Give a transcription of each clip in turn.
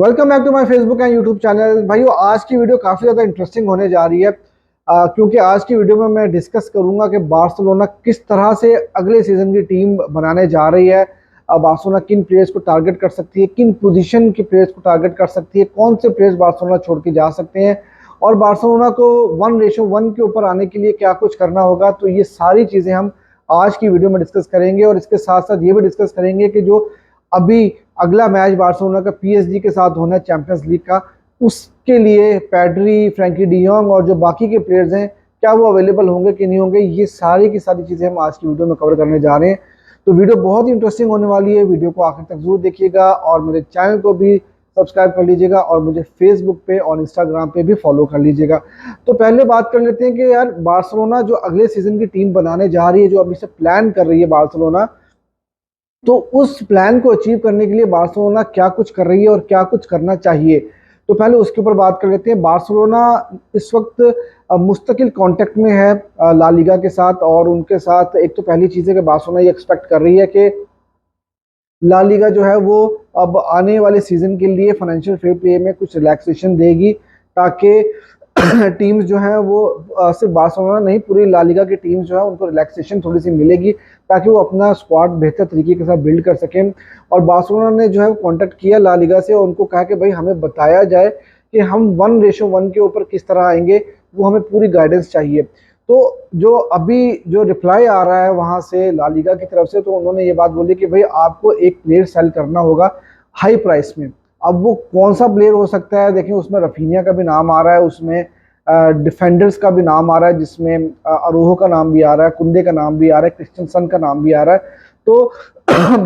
Welcome back to my Facebook and YouTube channel. भाइयों, आज की वीडियो काफ़ी ज़्यादा इंटरेस्टिंग होने जा रही है क्योंकि आज की वीडियो में मैं डिस्कस करूंगा कि बार्सिलोना किस तरह से अगले सीज़न की टीम बनाने जा रही है। बार्सिलोना किन प्लेयर्स को टारगेट कर सकती है, किन पोजीशन के प्लेयर्स को टारगेट कर सकती है, कौन से प्लेयर्स बार्सिलोना छोड़ के जा सकते हैं और बार्सिलोना को 1:1 के ऊपर आने के लिए क्या कुछ करना होगा। तो ये सारी चीज़ें हम आज की वीडियो में डिस्कस करेंगे और इसके साथ साथ ये भी डिस्कस करेंगे कि जो अभी अगला मैच बार्सिलोना का पीएसजी के साथ होना है चैंपियंस लीग का, उसके लिए पेड्री, फ्रैंकी डियोंग और जो बाकी के प्लेयर्स हैं क्या वो अवेलेबल होंगे कि नहीं होंगे, ये सारी की सारी चीज़ें हम आज की वीडियो में कवर करने जा रहे हैं। तो वीडियो बहुत ही इंटरेस्टिंग होने वाली है, वीडियो को आखिर तक जरूर देखिएगा और मेरे चैनल को भी सब्सक्राइब कर लीजिएगा और मुझे फेसबुक पे और इंस्टाग्राम पे भी फॉलो कर लीजिएगा। तो पहले बात कर लेते हैं कि यार बार्सिलोना जो अगले सीजन की टीम बनाने जा रही है, जो अभी से प्लान कर रही है बार्सिलोना, तो उस प्लान को अचीव करने के लिए बार्सिलोना क्या कुछ कर रही है और क्या कुछ करना चाहिए, तो पहले उसके ऊपर बात कर लेते हैं। बार्सिलोना इस वक्त मुस्तकिल कांटेक्ट में है ला लीगा के साथ और उनके साथ एक तो पहली चीज़ है कि बार्सिलोना ये एक्सपेक्ट कर रही है कि ला लीगा जो है वो अब आने वाले सीजन के लिए फाइनेंशियल फेयर प्ले में कुछ रिलैक्सेशन देगी ताकि टीम्स जो है वो सिर्फ बार्सिलोना नहीं, पूरी ला लीगा की टीम्स जो है उनको रिलैक्सेशन थोड़ी सी मिलेगी ताकि वो अपना स्क्वाड बेहतर तरीके के साथ बिल्ड कर सकें। और बार्सिलोना ने जो है कांटेक्ट किया ला लीगा से और उनको कहा कि भाई हमें बताया जाए कि हम 1:1 के ऊपर किस तरह आएंगे, वो हमें पूरी गाइडेंस चाहिए। तो जो अभी जो रिप्लाई आ रहा है वहाँ से ला लीगा की तरफ से, तो उन्होंने ये बात बोली कि भाई आपको एक प्लेयर सेल करना होगा हाई प्राइस में। अब वो कौन सा प्लेयर हो सकता है, देखिए उसमें रफीनिया का भी नाम आ रहा है, उसमें डिफेंडर्स का भी नाम आ रहा है जिसमें अरोहो का नाम भी आ रहा है, कुंदे का नाम भी आ रहा है, क्रिस्टनसन का नाम भी आ रहा है। तो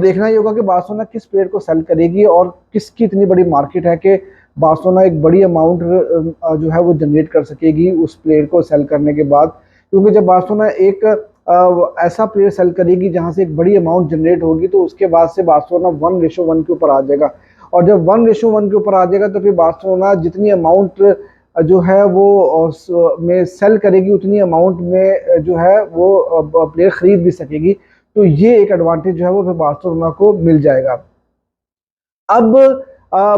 देखना ये होगा कि बार्सिलोना किस प्लेयर को सेल करेगी और किसकी इतनी बड़ी मार्केट है कि बार्सिलोना एक बड़ी अमाउंट जो है वो जनरेट कर सकेगी उस प्लेयर को सेल करने के बाद। क्योंकि जब बार्सिलोना एक ऐसा प्लेयर सेल करेगी जहां से एक बड़ी अमाउंट जनरेट होगी, तो उसके बाद से बार्सिलोना 1:1 के ऊपर आ जाएगा और जब 1:1 के ऊपर आ जाएगा तो फिर बार्सिलोना जितनी अमाउंट जो है वो में सेल करेगी उतनी अमाउंट में जो है वो प्लेयर खरीद भी सकेगी। तो ये एक एडवांटेज जो है वो फिर बार्सिलोना को मिल जाएगा। अब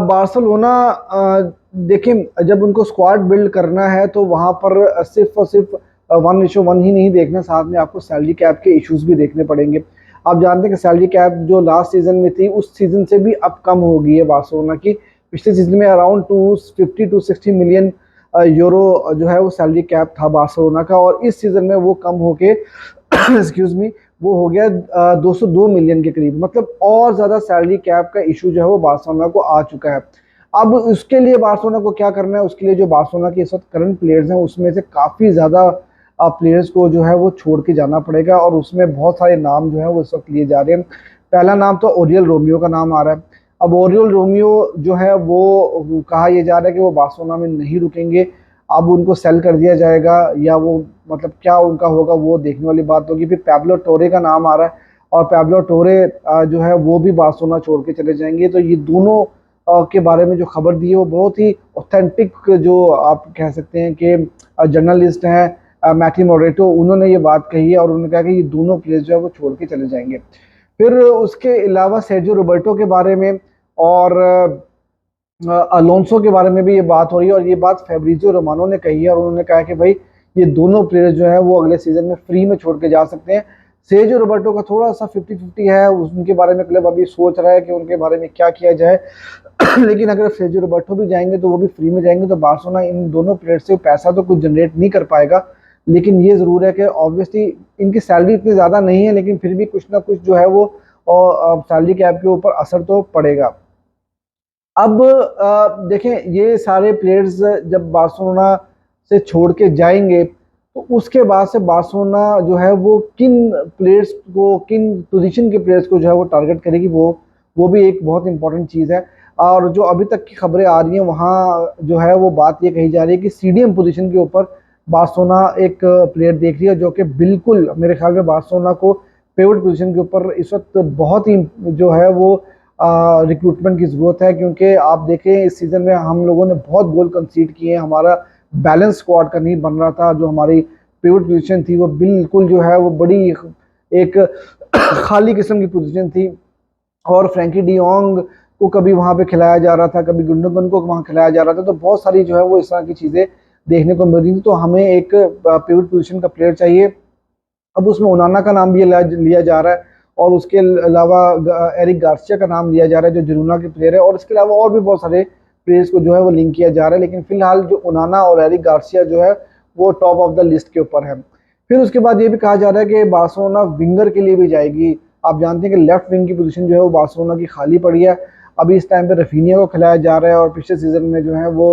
बार्सिलोना देखें, जब उनको स्क्वाड बिल्ड करना है तो वहां पर सिर्फ और सिर्फ 1:1 ही नहीं देखना, साथ में आपको सैलरी कैप के इश्यूज भी देखने पड़ेंगे। आप जानते हैं कि सैलरी कैप जो लास्ट सीजन में थी उस सीजन से भी अब कम हो गई है बार्सिलोना की। पिछले सीजन में अराउंड 250 टू 60 मिलियन यूरो जो है वो सैलरी कैप था बार्सिलोना का और इस सीजन में वो कम होके एक्सक्यूज मी वो हो गया 202 मिलियन के करीब। मतलब और ज़्यादा सैलरी कैप का इशू जो है वो बार्सिलोना को आ चुका है। अब उसके लिए बार्सिलोना को क्या करना है, उसके लिए जो बार्सिलोना के इस वक्त करंट प्लेयर्स हैं उसमें से काफ़ी ज़्यादा प्लेयर्स को जो है वो छोड़ के जाना पड़ेगा और उसमें बहुत सारे नाम जो है वो इस वक्त लिए जा रहे हैं। पहला नाम तो ओरियल रोमियो का नाम आ रहा है। अब ओरियल रोमियो जो है वो कहा यह जा रहा है कि वो बार्सिलोना में नहीं रुकेंगे, अब उनको सेल कर दिया जाएगा या वो मतलब क्या उनका होगा वो देखने वाली बात होगी। फिर पैब्लो टोरे का नाम आ रहा है और पैब्लो टोरे जो है वो भी बार्सिलोना छोड़ के चले जाएंगे। तो ये दोनों के बारे में जो खबर दी है वो बहुत ही ऑथेंटिक, जो आप कह सकते हैं कि जर्नलिस्ट हैं मैथी मोरेटो, उन्होंने ये बात कही है और उन्होंने कहा कि ये दोनों प्लेयर्स जो है वो छोड़ के चले जाएंगे। फिर उसके अलावा सर्जियो रोबर्टो के बारे में और अलोंसो के बारे में भी ये बात हो रही है और ये बात फैब्रिजियो रोमानो ने कही है और उन्होंने कहा कि भाई ये दोनों प्लेयर जो है वो अगले सीजन में फ्री में छोड़ के जा सकते हैं। सेजो रोबर्टो का थोड़ा सा 50-50 है, उनके बारे में क्लब अभी सोच रहा है कि उनके बारे में क्या किया जाए लेकिन अगर सेजो रोबर्टो भी जाएंगे तो वो भी फ्री में जाएंगे, तो बार्सिलोना इन दोनों प्लेयर से पैसा तो कुछ जनरेट नहीं कर पाएगा। लेकिन ये ज़रूर है कि ऑब्वियसली इनकी सैलरी इतनी ज़्यादा नहीं है, लेकिन फिर भी कुछ ना कुछ जो है वो सैलरी कैप के ऊपर असर तो पड़ेगा। अब देखें, ये सारे प्लेयर्स जब बार्सिलोना से छोड़ के जाएंगे तो उसके बाद से बार्सिलोना जो है वो किन प्लेयर्स को, किन पोजीशन के प्लेयर्स को जो है वो टारगेट करेगी, वो भी एक बहुत इंपॉर्टेंट चीज़ है। और जो अभी तक की खबरें आ रही हैं वहाँ जो है वो बात ये कही जा रही है कि सीडीएम पोजीशन के ऊपर बार्सिलोना एक प्लेयर देख रही है जो कि बिल्कुल मेरे ख्याल में बार्सिलोना को पिवट पोजीशन के ऊपर इस वक्त बहुत ही जो है वो रिक्रूटमेंट की ज़रूरत है। क्योंकि आप देखें इस सीज़न में हम लोगों ने बहुत गोल कंसीड किए हैं, हमारा बैलेंस स्क्वाड का नहीं बन रहा था, जो हमारी पिवट पोजीशन थी वो बिल्कुल जो है वो बड़ी एक खाली किस्म की पोजीशन थी और फ्रैंकी डियोंग को कभी वहाँ पे खिलाया जा रहा था, कभी गुंडोगन को वहाँ खिलाया जा रहा था। तो बहुत सारी जो है वो इस तरह की चीज़ें देखने को मिल रही थी। तो हमें एक पिवट पोजीशन का प्लेयर चाहिए। अब उसमें ओनाना का नाम भी लिया जा रहा है और उसके अलावा एरिक गार्सिया का नाम लिया जा रहा है जो जिरोना के प्लेयर है, और इसके अलावा और भी बहुत सारे प्लेयर्स को जो है वो लिंक किया जा रहा है। लेकिन फिलहाल जो ओनाना और एरिक गार्सिया जो है वो टॉप ऑफ द लिस्ट के ऊपर है। फिर उसके बाद ये भी कहा जा रहा है कि बार्सिलोना विंगर के लिए भी जाएगी। आप जानते हैं कि लेफ्ट विंग की पोजीशन जो है वो बार्सिलोना की खाली पड़ी है। अभी इस टाइम पे रफीनिया को खिलाया जा रहा है और पिछले सीजन में जो है वो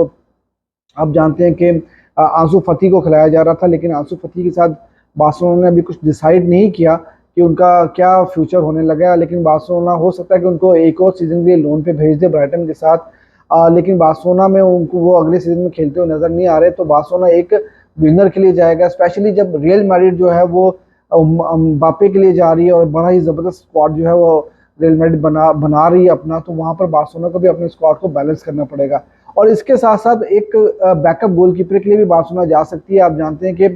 आप जानते हैं कि आंसू फती को खिलाया जा रहा था, लेकिन आंसू फती के साथ बार्सिलोना ने अभी कुछ डिसाइड नहीं किया कि उनका क्या फ्यूचर होने लगा। लेकिन बार्सिलोना हो सकता है कि उनको एक और सीजन के लिए लोन पे भेज दे ब्राइटन के साथ। लेकिन बार्सिलोना में उनको वो अगले सीजन में खेलते हुए नजर नहीं आ रहे। तो बार्सिलोना एक विनर के लिए जाएगा, स्पेशली जब रियल मैड्रिड जो है वो बापे के लिए जा रही है और बड़ा ही जबरदस्त स्क्वाड जो है वो रियल मैड्रिड बना रही है अपना। तो वहां पर बार्सिलोना को भी अपने स्क्वाड को बैलेंस करना पड़ेगा। और इसके साथ साथ एक बैकअप गोलकीपर के लिए भी बार्सिलोना जा सकती है। आप जानते हैं कि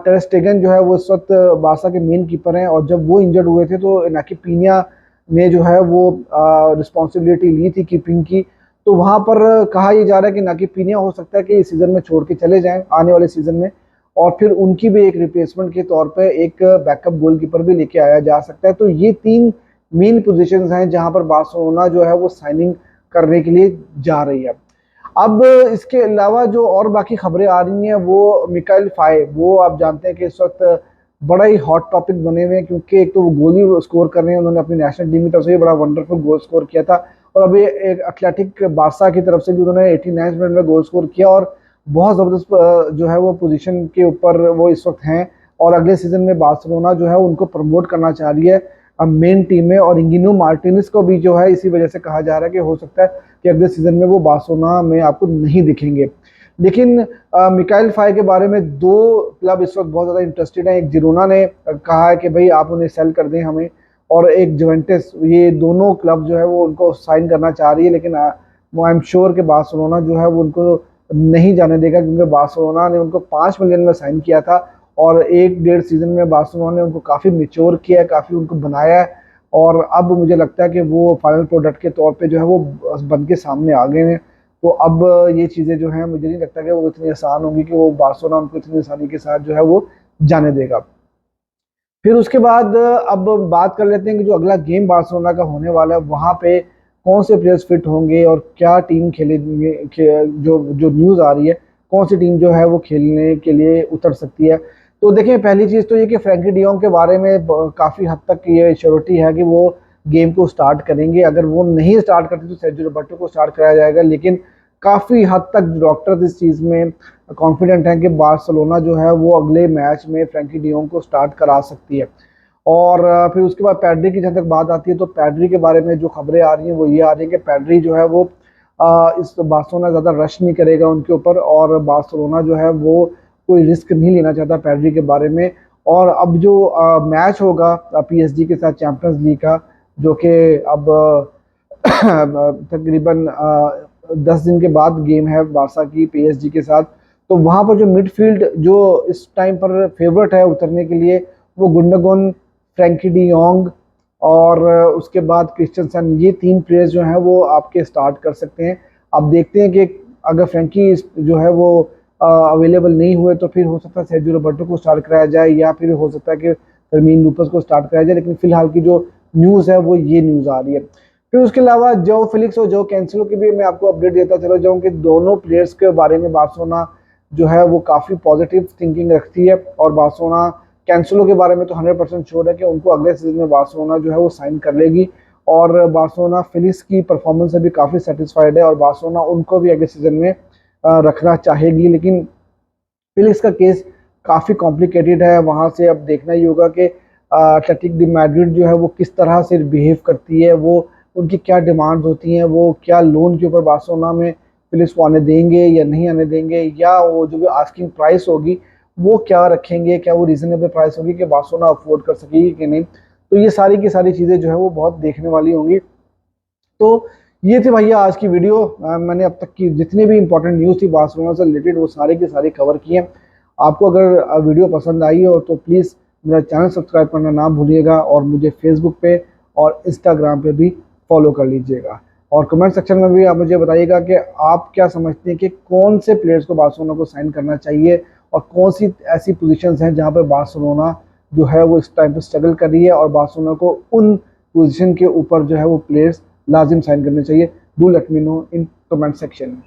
टर स्टेगन जो है वो इस वक्त बार्सा के मेन कीपर हैं, और जब वो इंजर्ड हुए थे तो इनाकी पीनिया ने जो है वो रिस्पॉन्सिबिलिटी ली थी कीपिंग की। तो वहां पर कहा यह जा रहा है कि इनाकी पीनिया हो सकता है कि इस सीजन में छोड़ के चले जाएं आने वाले सीजन में, और फिर उनकी भी एक रिप्लेसमेंट के तौर पे एक बैकअप गोलकीपर भी लेके आया जा सकता है। तो ये 3 मेन पोजीशंस हैं जहां पर बार्सिलोना जो है वो साइनिंग करने के लिए जा रही है। अब इसके अलावा जो और बाकी खबरें आ रही हैं वो मिकाइल फाय, वो आप जानते हैं कि इस वक्त बड़ा ही हॉट टॉपिक बने हुए हैं, क्योंकि एक तो वो गोल ही स्कोर कर रहे हैं, उन्होंने अपनी नेशनल टीम की तरफ से भी बड़ा वंडरफुल गोल स्कोर किया था, और अभी एक एथलेटिक बार्सा की तरफ से भी उन्होंने 89 मिनट में गोल स्कोर किया, और बहुत ज़बरदस्त जो है वो पोजीशन के ऊपर वो इस वक्त हैं। और अगले सीजन में बार्सिलोना जो है उनको प्रमोट करना चाह रही है मेन टीम में, और इंगिनो मार्टिनेज को भी जो है इसी वजह से कहा जा रहा है कि हो सकता है कि अगले सीजन में वो बार्सिलोना में आपको नहीं दिखेंगे। लेकिन मिकाइल फाय के बारे में 2 क्लब इस वक्त बहुत ज़्यादा इंटरेस्टेड हैं। एक जिरोना ने कहा है कि भाई आप उन्हें सेल कर दें हमें, और एक जुवेंटस, ये दोनों क्लब जो है वो उनको साइन करना चाह रही है। लेकिन आई एम श्योर कि बार्सिलोना जो है वो उनको नहीं जाने देगा, क्योंकि बार्सिलोना ने उनको 5 मिलियन में साइन किया था, और 1-1.5 सीजन में बार्सिलोना ने उनको काफ़ी मैच्योर किया है, काफ़ी उनको बनाया है, और अब मुझे लगता है कि वो फाइनल प्रोडक्ट के तौर पे जो है वो बन के सामने आ गए हैं। तो अब ये चीज़ें जो हैं मुझे नहीं लगता कि वो इतनी आसान होंगी कि वो बार्सिलोना उनको इतनी आसानी के साथ जो है वो जाने देगा। फिर उसके बाद अब बात कर लेते हैं कि जो अगला गेम बार्सिलोना का होने वाला है वहाँ पे कौन से प्लेयर्स फिट होंगे और क्या टीम खेलेंगे। जो जो न्यूज़ आ रही है कौन सी टीम जो है वो खेलने के लिए उतर सकती है। तो देखिए, पहली चीज़ तो ये कि फ्रैंकी डियोंग के बारे में काफ़ी हद तक ये श्योरिटी है कि वो गेम को स्टार्ट करेंगे। अगर वो नहीं स्टार्ट करते तो सर्जियो रोबर्टो को स्टार्ट कराया जाएगा, लेकिन काफ़ी हद तक डॉक्टर इस चीज़ में कॉन्फिडेंट हैं कि बार्सिलोना जो है वो अगले मैच में फ्रैंकी डियोंग को स्टार्ट करा सकती है। और फिर उसके बाद पैड्री की जहाँ तक बात आती है तो पैड्री के बारे में जो खबरें आ रही हैं वो ये आ रही है कि पैड्री जो है वो इस बार्सिलोना ज़्यादा रश नहीं करेगा उनके ऊपर, और बार्सिलोना जो है वो कोई रिस्क नहीं लेना चाहता पैड्री के बारे में। और अब जो मैच होगा पीएसजी के साथ चैंपियंस लीग का, जो कि अब तकरीबन 10 दिन के बाद गेम है बार्सा की पीएसजी के साथ, तो वहाँ पर जो मिडफील्ड जो इस टाइम पर फेवरेट है उतरने के लिए वो गुंडोगन, फ्रैंकी डी योंग और उसके बाद क्रिस्टियनसन, ये 3 प्लेयर्स जो हैं वो आपके स्टार्ट कर सकते हैं। अब देखते हैं कि अगर फ्रैंकी जो है वो अवेलेबल नहीं हुए तो फिर हो सकता है सर्जियो रोबर्टो को स्टार्ट कराया जाए, या फिर हो सकता है कि फर्मीन लूपस को स्टार्ट कराया जाए। लेकिन फिलहाल की जो न्यूज़ है वो ये न्यूज़ आ रही है। फिर उसके अलावा जो फिलिक्स और जो कैंसिलो की भी मैं आपको अपडेट देता चला जाऊँ कि दोनों प्लेयर्स के बारे में बार्सिलोना जो है वो काफ़ी पॉजिटिव थिंकिंग रखती है, और बार्सिलोना कैंसिलो के बारे में तो 100% श्योर है कि उनको अगले सीजन में बार्सिलोना जो है वो साइन कर लेगी, और बार्सिलोना फिलिक्स की परफॉर्मेंस से भी काफ़ी सेटिस्फाइड है और बार्सिलोना उनको भी अगले सीजन में रखना चाहेगी। लेकिन फिलिक्स का केस काफ़ी कॉम्प्लिकेटेड है, वहाँ से अब देखना ही होगा कि एटलेटिक डी मैड्रिड जो है वो किस तरह से बिहेव करती है, वो उनकी क्या डिमांड्स होती हैं, वो क्या लोन के ऊपर बार्सिलोना में फिलिक्स को आने देंगे या नहीं आने देंगे, या वो जो भी आस्किंग प्राइस होगी वो क्या रखेंगे, क्या वो रीजनेबल प्राइस होगी कि बार्सिलोना अफोर्ड कर सकेगी कि नहीं। तो ये सारी की सारी चीज़ें जो है वो बहुत देखने वाली होंगी। तो ये थी भैया आज की वीडियो। मैंने अब तक की जितनी भी इंपॉर्टेंट न्यूज़ थी बार्सिलोना से रिलेटेड वो सारी की सारी कवर की हैं। आपको अगर वीडियो पसंद आई हो तो प्लीज़ मेरा चैनल सब्सक्राइब करना ना भूलिएगा, और मुझे फेसबुक पे और इंस्टाग्राम पे भी फॉलो कर लीजिएगा। और कमेंट सेक्शन में भी आप मुझे बताइएगा कि आप क्या समझते हैं कि कौन से प्लेयर्स को बार्सिलोना को साइन करना चाहिए और कौन सी ऐसी पोजीशंस हैं जहां पर बार्सिलोना जो है वो इस टाइम पे स्ट्रगल कर रही है और बार्सिलोना को उन पोजीशन के ऊपर जो है वो प्लेयर्स लाजिम साइन करने चाहिए। Do let me know in comment section में।